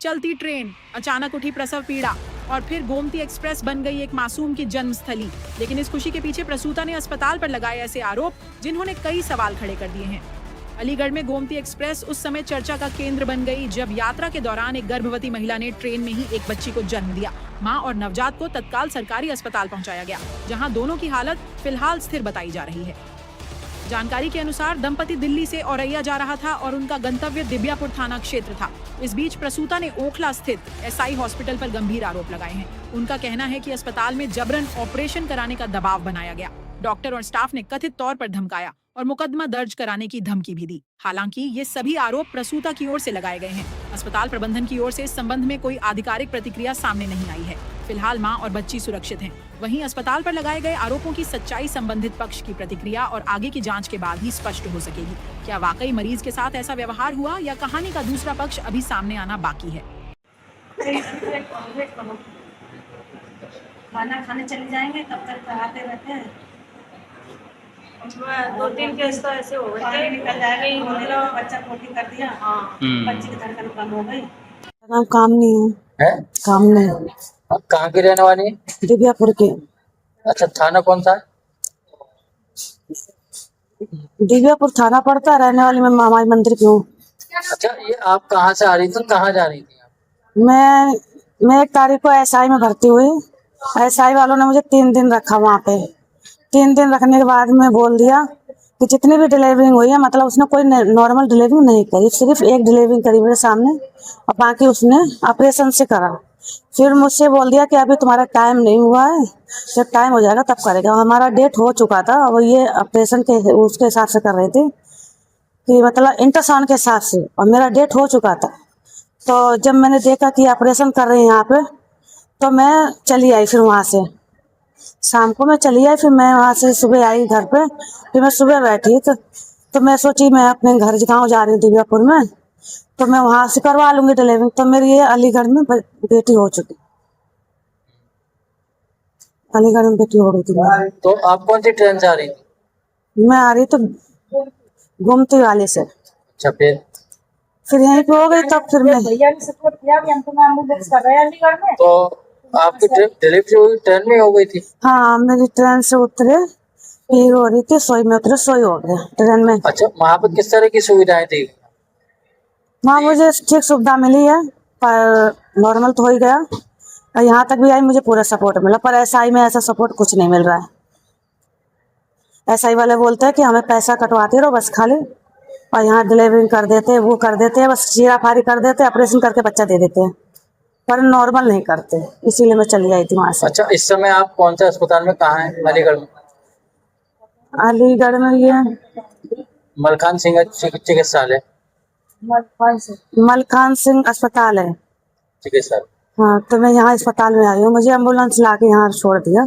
चलती ट्रेन, अचानक उठी प्रसव पीड़ा और फिर गोमती एक्सप्रेस बन गई एक मासूम की जन्मस्थली। लेकिन इस खुशी के पीछे प्रसूता ने अस्पताल पर लगाए ऐसे आरोप जिन्होंने कई सवाल खड़े कर दिए हैं। अलीगढ़ में गोमती एक्सप्रेस उस समय चर्चा का केंद्र बन गई जब यात्रा के दौरान एक गर्भवती महिला ने ट्रेन में ही एक बच्ची को जन्म दिया। मां और नवजात को तत्काल सरकारी अस्पताल पहुंचाया गया, जहां दोनों की हालत फिलहाल स्थिर बताई जा रही है। जानकारी के अनुसार दंपति दिल्ली से औरैया जा रहा था और उनका गंतव्य दिव्यापुर थाना क्षेत्र था। इस बीच प्रसूता ने ओखला स्थित एसआई हॉस्पिटल पर गंभीर आरोप लगाए हैं। उनका कहना है कि अस्पताल में जबरन ऑपरेशन कराने का दबाव बनाया गया। डॉक्टर और स्टाफ ने कथित तौर पर धमकाया और मुकदमा दर्ज कराने की धमकी भी दी। हालांकि ये सभी आरोप प्रसूता की ओर से लगाए गए हैं। अस्पताल प्रबंधन की ओर से इस संबंध में कोई आधिकारिक प्रतिक्रिया सामने नहीं आई है। फिलहाल मां और बच्ची सुरक्षित हैं। वहीं अस्पताल पर लगाए गए आरोपों की सच्चाई संबंधित पक्ष की प्रतिक्रिया और आगे की जांच के बाद ही स्पष्ट हो सकेगी। क्या वाकई मरीज के साथ ऐसा व्यवहार हुआ या कहानी का दूसरा पक्ष अभी सामने आना बाकी है। खाना खाने चले जाएंगे तब तक आते रहते हैं। 2-3 केस तो ऐसे हो गए थे, निकल जाएगा मतलब बच्चा पोटी कर दिया। हाँ, बच्ची की धड़कन कम हो गई। काम नहीं है? काम नहीं। आप कहाँ की रहने वाली है? दिव्यापुर के। अच्छा, थाना कौन सा है? दिव्यापुर थाना पड़ता है। रहने वाली मैं महामाई मंदिर की हूँ। अच्छा, ये आप कहाँ से आ रही थी, कहाँ जा रही थी? मैं 1 तारीख को एसआई में भर्ती हुई। एसआई वालों ने मुझे 3 दिन रखा वहाँ पे। 3 दिन रखने के बाद में बोल दिया कि जितनी भी डिलीवरी हुई है, मतलब उसने कोई नॉर्मल डिलीवरी नहीं करी, सिर्फ एक डिलीवरी करी मेरे सामने और बाकी उसने ऑपरेशन से करा। फिर मुझसे बोल दिया कि अभी तुम्हारा टाइम नहीं हुआ है, जब टाइम हो जाएगा तब करेगा। हमारा डेट हो चुका था और ये ऑपरेशन के उसके हिसाब से कर रहे थे कि मतलब इंटरसाउंड के हिसाब से, और मेरा डेट हो चुका था। तो जब मैंने देखा कि ऑपरेशन कर रहे हैं यहाँ पे, तो मैं चली आई। फिर वहाँ से शाम को मैं चली आई। फिर मैं वहाँ से सुबह आई घर पे। फिर मैं सुबह बैठी तो मैं सोची मैं अपने घर गाँव जा रही हूँ दिव्यापुर में, तो मैं वहाँ से करवा लूंगी डिलीवरी। तो मेरी ये अलीगढ़ में बेटी हो चुकी। अलीगढ़ में बेटी हो गई थी। तो आप कौन सी ट्रेन से आ रही थी? मैं आ रही तो गोमती वाले से। अच्छा, फिर यहीं पे हो गई। तब फिर मैं भैया ने सपोर्ट किया कि हम तुम्हें एम्बुलेंस कर रहे हैं अलीगढ़ में। तो आपकी डिलीवरी हुई ट्रेन में हो गई थी? हाँ, मेरी ट्रेन से उतरे, फिर हो रही थी, सोई में उतरे, सोई हो गया ट्रेन में। अच्छा, वहाँ पर किस तरह की सुविधाएं थी? वहाँ मुझे ठीक सुविधा मिली है, पर नॉर्मल तो हो ही गया। और यहाँ तक भी आई, मुझे पूरा सपोर्ट मिला। पर एसआई में ऐसा सपोर्ट कुछ नहीं मिल रहा है। एसआई वाले बोलते हैं कि हमें पैसा कटवाते रहो बस खाली, और यहाँ डिलीवरी कर देते हैं, वो कर देते हैं, बस चीरा फारी कर देते हैं, ऑपरेशन करके बच्चा दे देते हैं, पर नॉर्मल नहीं करते। इसीलिए मैं चली आई थी वहाँ से। अच्छा, इस समय आप कौन से अस्पताल में कहाँ हैं? अलीगढ़ में? अलीगढ़ में ये मलखान सिंह चिकित्सालय। मलखान सिंह अस्पताल है चिकित्सालय। हाँ, तो मैं यहाँ अस्पताल में आई हूँ। मुझे एम्बुलेंस ला के यहाँ छोड़ दिया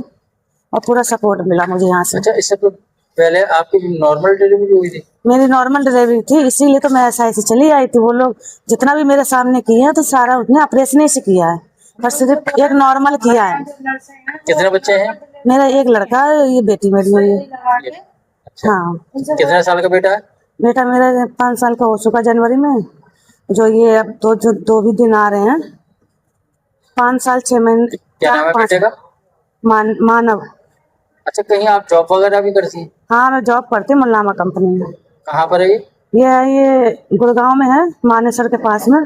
और पूरा सपोर्ट मिला मुझे यहाँ से। अच्छा, इससे पहले आपकी नॉर्मल डिलीवरी हुई थी? मेरी नॉर्मल डिलीवरी थी, इसीलिए तो मैं एसआई से चली आई थी। वो लोग जितना भी मेरे सामने किए हैं तो सारा उसने ऑपरेशन ही से किया है, पर सिर्फ एक नॉर्मल किया है। कितने बच्चे हैं? मेरा एक लड़का है, ये बेटी मेरी हुई है। अच्छा, हाँ। कितने साल का बेटा है? बेटा मेरा 5 साल का हो चुका जनवरी में। जो ये अब दो भी दिन आ रहे हैं, 5 साल 6 महीने। क्या नाम है बेटे का? मानव। अच्छा, कहीं आप जॉब वगैरह भी करती हैं? हाँ, मैं जॉब करती हूँ मुल्लामा कंपनी में। कहाँ पर है ये? ये गुड़गांव में है, मानेसर के पास में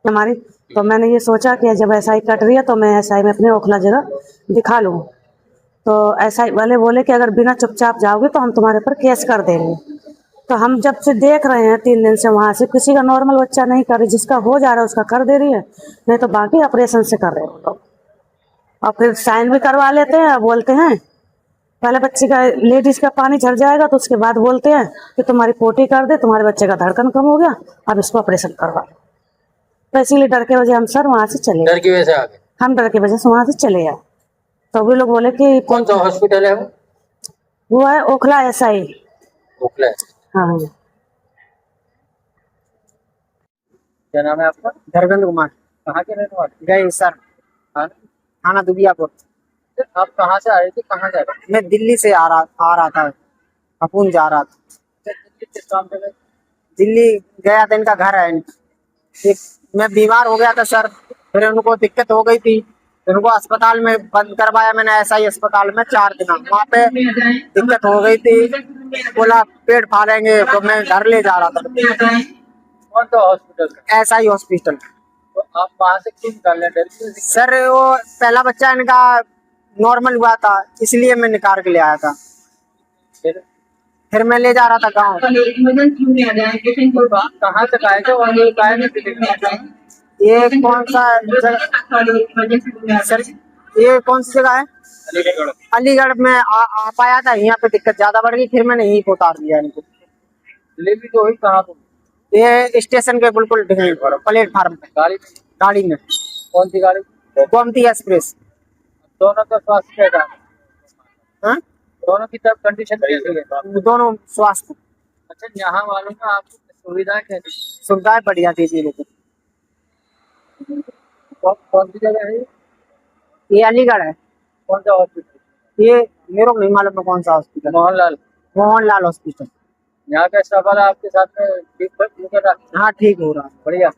हमारी। तो मैंने ये सोचा कि जब एसआई कट रही है तो मैं एसआई में अपने ओखला जगह दिखा लूँ। तो एसआई वाले बोले कि अगर बिना चुपचाप जाओगे तो हम तुम्हारे पर केस कर देंगे। तो हम जब से देख रहे हैं 3 दिन से वहाँ से किसी का नॉर्मल बच्चा नहीं कर रही, जिसका हो जा रहा है उसका कर दे रही है, नहीं तो बाकी ऑपरेशन से कर रहे हैं लोग। और फिर साइन भी करवा लेते हैं, बोलते हैं पहले बच्चे का लेडीज का पानी झड़ जाएगा तो उसके बाद बोलते हैं कि तुम्हारी पोटी कर दे, तुम्हारे बच्चे का धड़कन कम हो गया, अब इसको ऑपरेशन करवा। तो इसीलिए डर के वजह हम सर वहाँ से चले। डर की वजह से आ गए? हम डर की वजह से वहाँ से चले आए। तो भी लोग बोले कि कौन सा हॉस्पिटल है वो है ओखला एसआई। ओखला? हाँ। क्या नाम है आपका? धर्मेंद्र कुमार। कहाँ के रहने वाले? गए सर थाना दुबियापुर। आप कहाँ से आ रहे थे, कहाँ जा रहे थे? मैं दिल्ली से आ रहा था, अपुन जा रहा था। किस काम पे गए? दिल्ली गया था, इनका घर है। मैं बीमार हो गया था सर, फिर उनको दिक्कत हो गई थी, फिर उनको अस्पताल में बंद करवाया मैंने, SI अस्पताल में 4 दिन। वहाँ पे दिक्कत हो गई थी, बोला पेट फाड़ेंगे, तो मैं घर ले जा रहा था। कौन सा हॉस्पिटल? SI hospital. तो आप वहाँ से क्यों निकाल रहे हैं? सर वो पहला बच्चा इनका नॉर्मल हुआ था, इसलिए मैं निकाल के ले आया था। फिर मैं ले जा रहा था गाँव। कहाँ से आए थे और ये काय में दिल्ली? ये कौन सा जगह सर, ये कौन सी जगह है? अलीगढ़। अलीगढ़ में आ पाया था, यहाँ पे दिक्कत ज्यादा बढ़ गई, फिर मैंने यहीं पे उतार दिया इनको। डिलीवरी तो हुई कहाँ पर? ये स्टेशन के बिल्कुल प्लेटफार्म पे गाड़ी में। कौन सी गाड़ी? गोमती एक्सप्रेस। दोनों का स्वास्थ्य कैसा है? हाँ? दोनों की तरफ कंडीशन कैसी है? दोनों स्वास्थ्य अच्छा, यहाँ वालों में आपको सुविधा कैसी? सुविधाएं बढ़िया थी जी। लेकिन कौन सी जगह है? ये अलीगढ़ है। कौन सा हॉस्पिटल? ये मेरे को नहीं मालूम है कौन सा हॉस्पिटल। मोहनलाल हॉस्पिटल। यहाँ का स्टाफ वाला आपके साथ में ठीक कर रहा है? हाँ ठीक हो रहा है। बढ़िया।